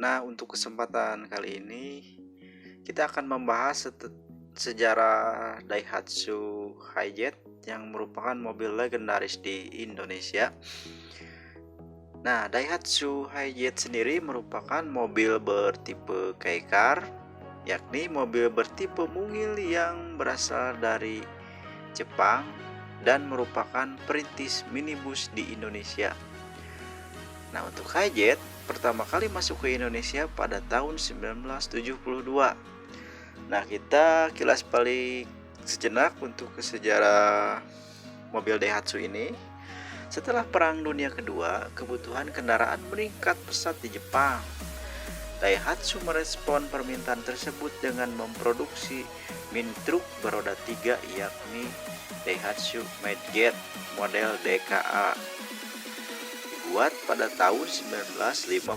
Nah, untuk kesempatan kali ini kita akan membahas sejarah Daihatsu Hijet yang merupakan mobil legendaris di Indonesia. Nah, Daihatsu Hijet sendiri merupakan mobil bertipe Kei-car, yakni mobil bertipe mungil yang berasal dari Jepang dan merupakan perintis minibus di Indonesia. Nah, untuk Hijet pertama kali masuk ke Indonesia pada tahun 1972. Nah, kita kilas balik sejenak untuk ke sejarah mobil Daihatsu ini. Setelah Perang Dunia Kedua, kebutuhan kendaraan meningkat pesat di Jepang. Daihatsu merespon permintaan tersebut dengan memproduksi mini truk beroda 3 yakni Daihatsu Midget model DKA dibuat pada tahun 1957.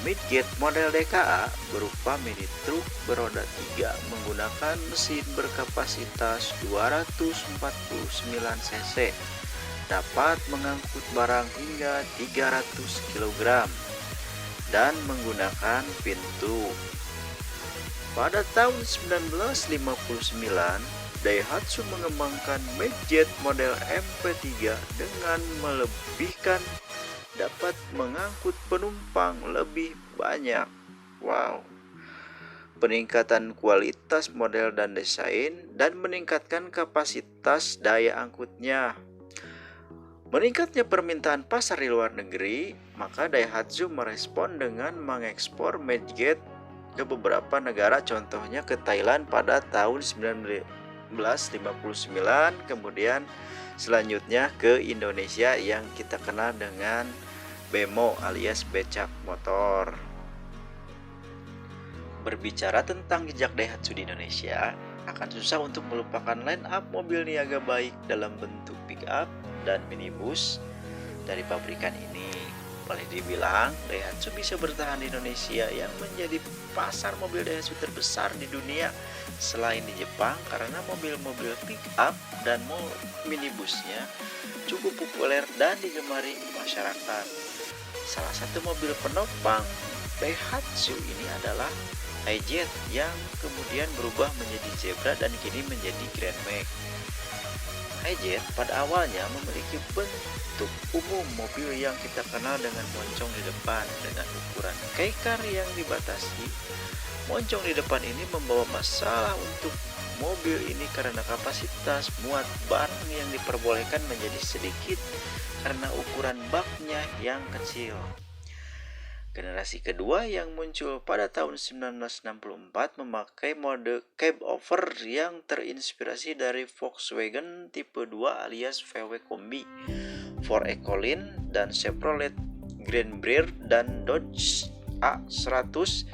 Midget model DKA berupa mini truk beroda 3 menggunakan mesin berkapasitas 249 cc, dapat mengangkut barang hingga 300 kg dan menggunakan pintu. Pada tahun 1959, Daihatsu mengembangkan Midget model MP3 dengan melebihkan dapat mengangkut penumpang lebih banyak. Wow. Peningkatan kualitas model dan desain dan meningkatkan kapasitas daya angkutnya. Meningkatnya permintaan pasar di luar negeri, maka Daihatsu merespon dengan mengekspor Midget ke beberapa negara, contohnya ke Thailand pada tahun 1959, kemudian selanjutnya ke Indonesia yang kita kenal dengan Bemo alias becak motor. Berbicara tentang jejak Daihatsu di Indonesia, akan susah untuk melupakan line up mobil niaga baik dalam bentuk pick up dan minibus dari pabrikan ini. Boleh dibilang Daihatsu bisa bertahan di Indonesia yang menjadi pasar mobil Daihatsu terbesar di dunia selain di Jepang, karena mobil-mobil pick up dan minibusnya cukup populer dan digemari masyarakat. Salah satu mobil penopang Daihatsu ini adalah Hijet yang kemudian berubah menjadi Zebra dan kini menjadi Grand Max. Hijet pada awalnya memiliki bentuk umum mobil yang kita kenal dengan moncong di depan dengan ukuran Kei-car yang dibatasi. Moncong di depan ini membawa masalah untuk mobil ini karena kapasitas muat barang yang diperbolehkan menjadi sedikit karena ukuran baknya yang kecil. Generasi kedua yang muncul pada tahun 1964 memakai mode cab over yang terinspirasi dari Volkswagen tipe 2 alias VW Kombi, Ford Ecoline dan Chevrolet Grandbrier dan Dodge A100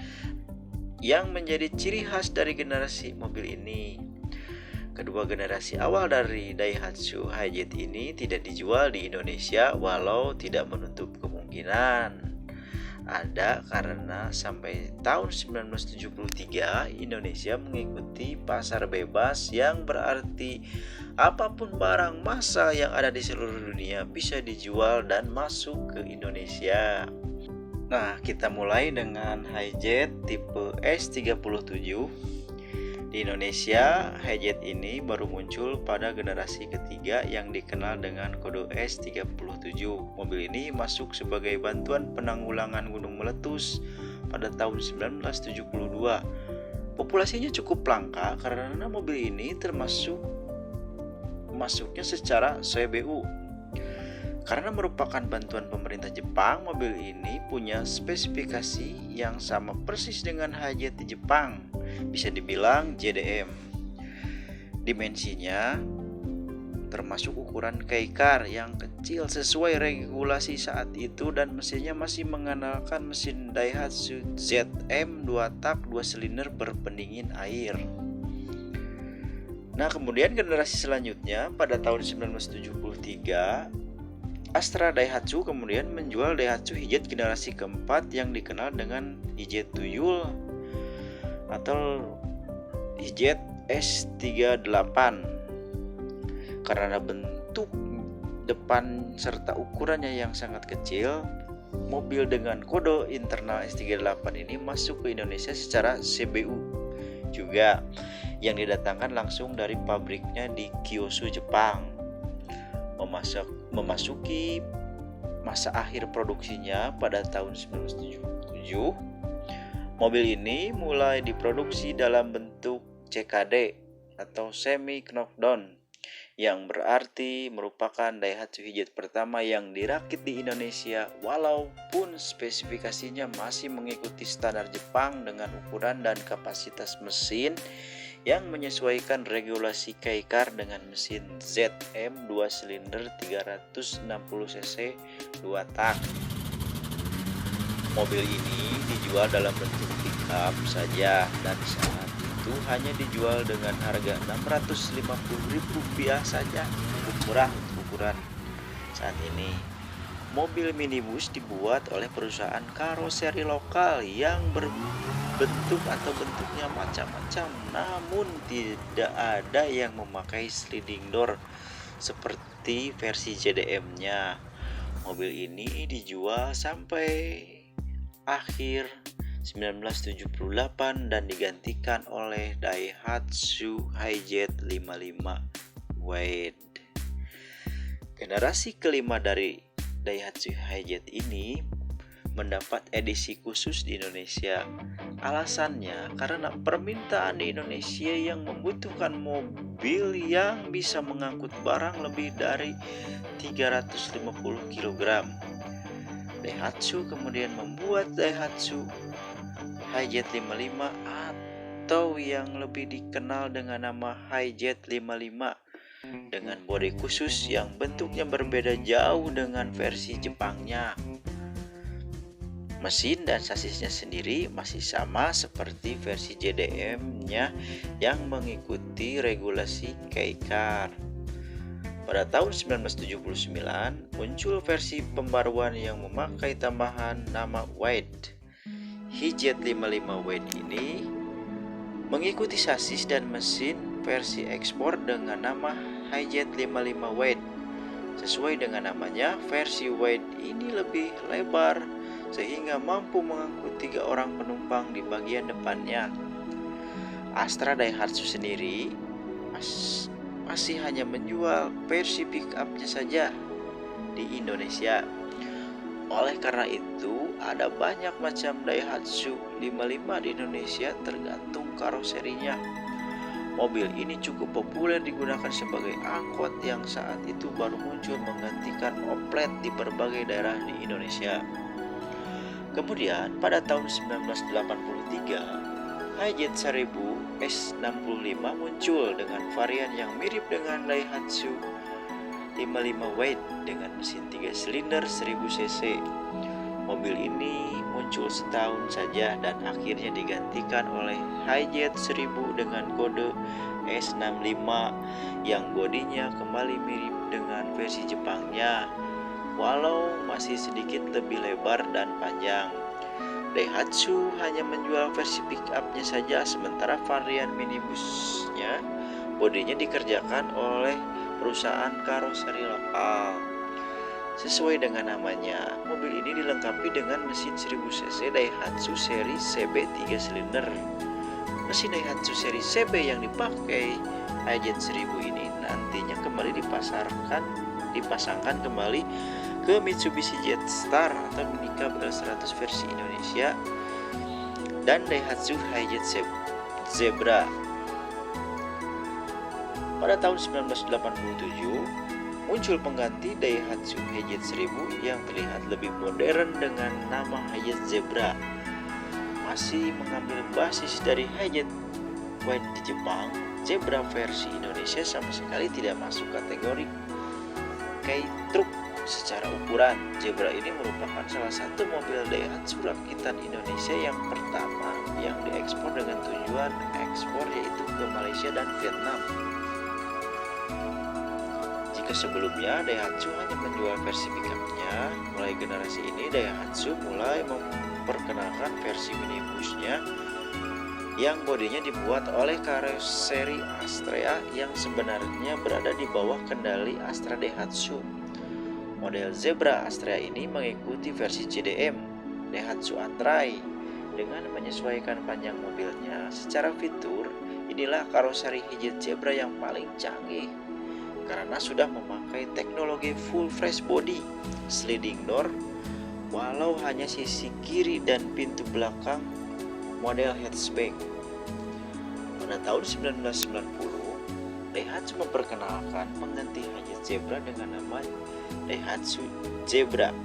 yang menjadi ciri khas dari generasi mobil ini. Kedua generasi awal dari Daihatsu Hijet ini tidak dijual di Indonesia, walau tidak menutup kemungkinan ada, karena sampai tahun 1973 Indonesia mengikuti pasar bebas, yang berarti apapun barang massal yang ada di seluruh dunia bisa dijual dan masuk ke Indonesia. Nah, kita mulai dengan Hijet tipe S37. Di Indonesia, Hijet ini baru muncul pada generasi ketiga yang dikenal dengan kode S37. Mobil ini masuk sebagai bantuan penanggulangan gunung meletus pada tahun 1972. Populasinya cukup langka karena mobil ini masuknya secara CBU. Karena merupakan bantuan pemerintah Jepang, mobil ini punya spesifikasi yang sama persis dengan Hijet di Jepang. Bisa dibilang JDM. Dimensinya termasuk ukuran Kei-car yang kecil sesuai regulasi saat itu, dan mesinnya masih mengandalkan mesin Daihatsu ZM 2 tak 2 silinder berpendingin air. Nah, kemudian generasi selanjutnya pada tahun 1973 Astra Daihatsu kemudian menjual Daihatsu Hijet generasi keempat yang dikenal dengan Hijet Tuyul atau Hijet S38. Karena bentuk depan serta ukurannya yang sangat kecil, mobil dengan kode internal S38 ini masuk ke Indonesia secara CBU juga, yang didatangkan langsung dari pabriknya di Kyushu, Jepang. Memasuki masa akhir produksinya pada tahun 1977, mobil ini mulai diproduksi dalam bentuk CKD atau semi knockdown, yang berarti merupakan Daihatsu Hijet pertama yang dirakit di Indonesia, walaupun spesifikasinya masih mengikuti standar Jepang dengan ukuran dan kapasitas mesin yang menyesuaikan regulasi Kei-Car dengan mesin ZM 2 silinder 360 cc 2 tak. Mobil ini dijual dalam bentuk pickup saja dan saat itu hanya dijual dengan harga Rp650.000 saja, cukup murah untuk ukuran saat ini. Mobil minibus dibuat oleh perusahaan karoseri lokal yang berbentuk atau bentuknya macam-macam, namun tidak ada yang memakai sliding door seperti versi JDM-nya. Mobil ini dijual sampai akhir 1978 dan digantikan oleh Daihatsu Hijet 55 Wide. Generasi kelima dari Daihatsu Hijet ini mendapat edisi khusus di Indonesia. Alasannya karena permintaan di Indonesia yang membutuhkan mobil yang bisa mengangkut barang lebih dari 350 kg. Daihatsu kemudian membuat Daihatsu Hijet 55 atau yang lebih dikenal dengan nama Hijet 55 dengan bodi khusus yang bentuknya berbeda jauh dengan versi Jepangnya. Mesin dan sasisnya sendiri masih sama seperti versi JDM-nya yang mengikuti regulasi Kei-Car. Pada tahun 1979 muncul versi pembaruan yang memakai tambahan nama Wide. Hijet 55 Wide ini mengikuti sasis dan mesin versi ekspor dengan nama Hijet 55 Wide. Sesuai dengan namanya, versi Wide ini lebih lebar sehingga mampu mengangkut 3 orang penumpang di bagian depannya. Astra Daihatsu sendiri masih hanya menjual versi pick-up-nya saja di Indonesia. Oleh karena itu, ada banyak macam Daihatsu 55 di Indonesia tergantung karoserinya. Mobil ini cukup populer digunakan sebagai angkot yang saat itu baru muncul menggantikan oplet di berbagai daerah di Indonesia. Kemudian pada tahun 1983, Hijet 1000 S65 muncul dengan varian yang mirip dengan Daihatsu 55 Wide dengan mesin 3 silinder 1000 cc. Mobil ini muncul setahun saja dan akhirnya digantikan oleh Hijet 1000 dengan kode S65 yang bodinya kembali mirip dengan versi Jepangnya, walau masih sedikit lebih lebar dan panjang. Daihatsu hanya menjual versi pick-up-nya saja, sementara varian minibusnya bodinya dikerjakan oleh perusahaan karoseri lokal. Sesuai dengan namanya, mobil ini dilengkapi dengan mesin 1000 cc Daihatsu seri CB 3 silinder. Mesin Daihatsu seri CB yang dipakai Hijet 1000 ini nantinya kembali dipasangkan kembali ke Mitsubishi Jetstar atau Mini Cab L100 versi Indonesia dan Daihatsu Hijet Zebra. Pada tahun 1987 muncul pengganti Daihatsu Hijet 1000 yang terlihat lebih modern dengan nama Hijet Zebra. Masih mengambil basis dari Hijet Wide di Jepang, Zebra versi Indonesia sama sekali tidak masuk kategori Kei-Truck secara ukuran. Zebra ini merupakan salah satu mobil Daihatsu rakitan Indonesia yang pertama yang diekspor dengan tujuan ekspor, yaitu ke Malaysia dan Vietnam. Jika sebelumnya Daihatsu hanya menjual versi pick-up-nya, mulai generasi ini Daihatsu mulai memperkenalkan versi minibusnya yang bodinya dibuat oleh karoseri Astrea yang sebenarnya berada di bawah kendali Astra Daihatsu. Model Zebra Astrea ini mengikuti versi CDM Daihatsu Atrai dengan menyesuaikan panjang mobilnya. Secara fitur, inilah karoseri hijit Zebra yang paling canggih karena sudah memakai teknologi full fresh body, sliding door, walau hanya sisi kiri dan pintu belakang model hatchback. Pada tahun 1990, Daihatsu memperkenalkan pengganti hijit Zebra dengan nama Daihatsu Zebra.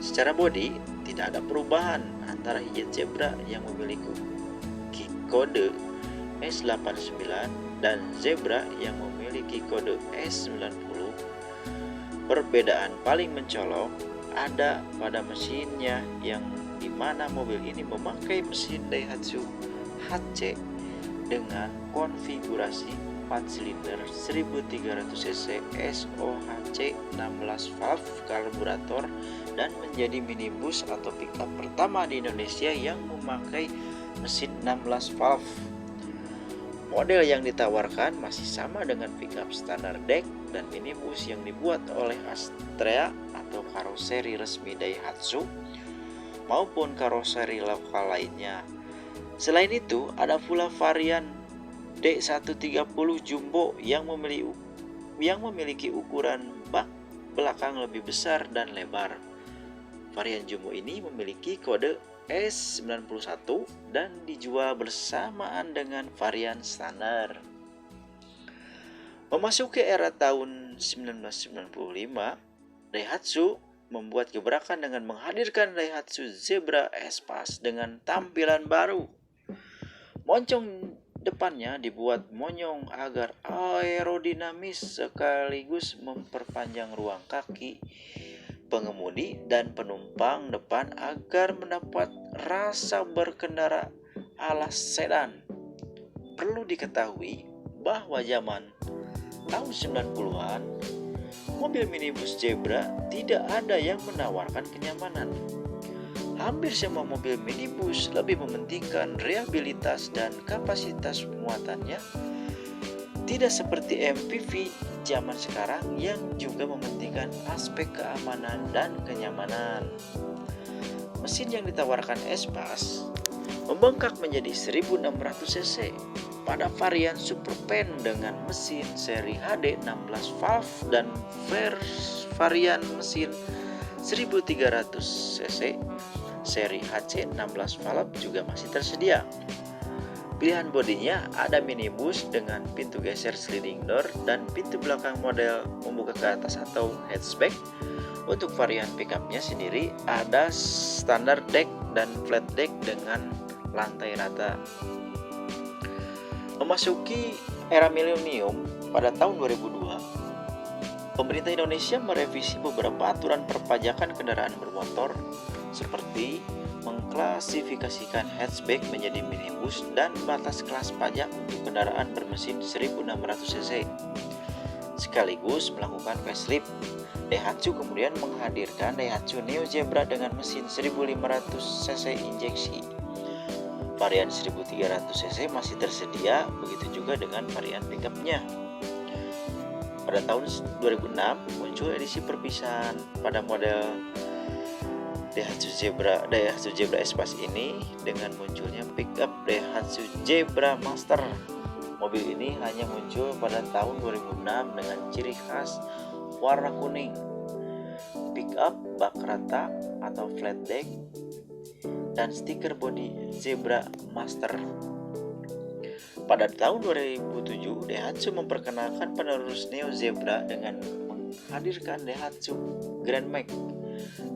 Secara bodi, tidak ada perubahan antara hijit Zebra yang memiliki kode S89 dan Zebra yang memiliki kode S90. Perbedaan paling mencolok ada pada mesinnya, yang dimana mobil ini memakai mesin Daihatsu HC dengan konfigurasi 4 silinder 1300 cc SOHC 16 valve karburator dan menjadi minibus atau pickup pertama di Indonesia yang memakai mesin 16 valve. Model yang ditawarkan masih sama dengan pickup standar deck dan minibus yang dibuat oleh Astrea atau karoseri resmi Daihatsu maupun karoseri lokal lainnya. Selain itu, ada pula varian D130 Jumbo yang memiliki ukuran bak belakang lebih besar dan lebar. Varian Jumbo ini memiliki kode S91 dan dijual bersamaan dengan varian standar. Memasuki era tahun 1995, Daihatsu membuat gebrakan dengan menghadirkan Daihatsu Zebra Espace dengan tampilan baru. Moncong depannya dibuat monyong agar aerodinamis sekaligus memperpanjang ruang kaki pengemudi dan penumpang depan agar mendapat rasa berkendara ala sedan. Perlu diketahui bahwa zaman tahun 90-an, mobil minibus Zebra tidak ada yang menawarkan kenyamanan. Hampir semua mobil minibus lebih mementingkan reliabilitas dan kapasitas muatannya, tidak seperti MPV zaman sekarang yang juga mementingkan aspek keamanan dan kenyamanan. Mesin yang ditawarkan Espace membengkak menjadi 1600 cc pada varian Superpen dengan mesin seri HD 16 valve dan varian mesin 1300 cc seri HC 16 valve juga masih tersedia. Pilihan bodinya ada minibus dengan pintu geser sliding door dan pintu belakang model membuka ke atas atau hatchback. Untuk varian pickupnya sendiri ada standar deck dan flat deck dengan lantai rata. Memasuki era milenium pada tahun 2002, pemerintah Indonesia merevisi beberapa aturan perpajakan kendaraan bermotor seperti mengklasifikasikan hatchback menjadi minibus dan batas kelas pajak untuk kendaraan bermesin 1600 cc. Sekaligus melakukan facelift, Daihatsu kemudian menghadirkan Daihatsu Neo Zebra dengan mesin 1500 cc injeksi. Varian 1300 cc masih tersedia, begitu juga dengan varian pickupnya. Pada tahun 2006 muncul edisi perpisahan pada model Daihatsu Zebra Espace ini dengan munculnya pickup Daihatsu Zebra Master. Mobil ini hanya muncul pada tahun 2006 dengan ciri khas warna kuning, pickup bak rata atau flat deck, dan stiker bodi Zebra Master. Pada tahun 2007, Daihatsu memperkenalkan penerus Neo Zebra dengan menghadirkan Daihatsu Grand Max.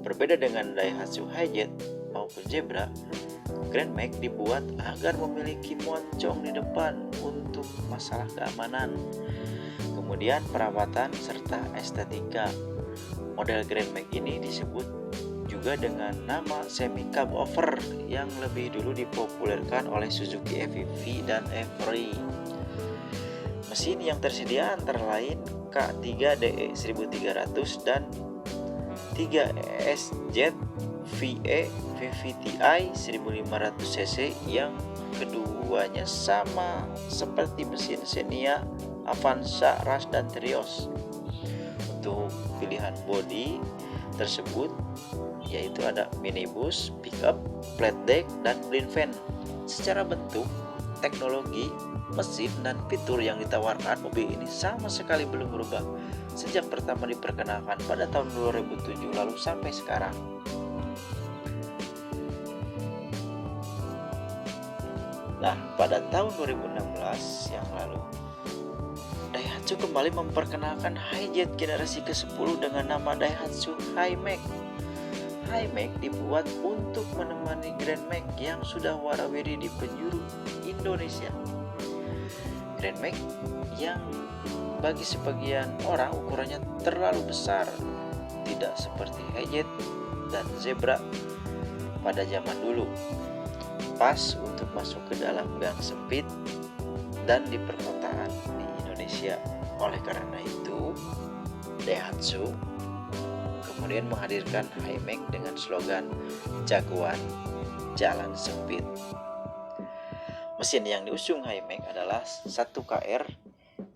Berbeda dengan Daihatsu Hijet maupun Zebra, Grand Max dibuat agar memiliki moncong di depan untuk masalah keamanan, kemudian perawatan serta estetika. Model Grand Max ini disebut juga dengan nama semi cab over yang lebih dulu dipopulerkan oleh Suzuki EVV dan Every. Mesin yang tersedia antara lain K3DE 1300 dan 3SZ VE VVTi 1500 cc yang keduanya sama seperti mesin Xenia, Avanza, Rush dan Terios. untuk pilihan bodi tersebut, yaitu ada minibus, pickup, flat deck, dan blind van. Secara bentuk, teknologi, mesin, dan fitur yang ditawarkan mobil ini sama sekali belum berubah sejak pertama diperkenalkan pada tahun 2007 lalu sampai sekarang. Nah, pada tahun 2016 yang lalu, Daihatsu kembali memperkenalkan Hi-Jet generasi ke-10 dengan nama Daihatsu Hi-Max. Hi-Max dibuat untuk menemani Grand Max yang sudah warawiri di penjuru Indonesia. Grand Max yang bagi sebagian orang ukurannya terlalu besar, tidak seperti Hi-Jet dan Zebra pada zaman dulu, pas untuk masuk ke dalam gang sempit dan di perkotaan di Indonesia. Oleh karena itu, Daihatsu kemudian menghadirkan Hi-Max dengan slogan jagoan jalan sempit. Mesin yang diusung Hi-Max adalah 1KR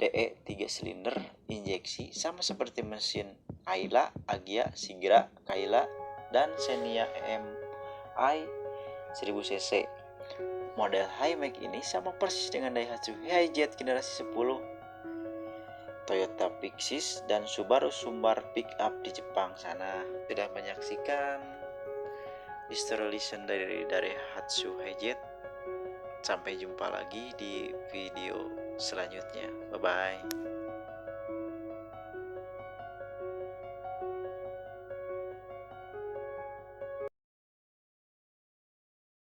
DE 3 silinder injeksi, sama seperti mesin Ayla, Agya, Sigra, Kayla, dan Xenia MI 1000cc. Model Hi-Max ini sama persis dengan Daihatsu Hi-Jet generasi 10, Toyota Pixis, dan Subaru Sumbar Pickup di Jepang sana. Sudah menyaksikan history lesson dari Daihatsu Hi-Jet. Sampai jumpa lagi di video selanjutnya. Bye-bye.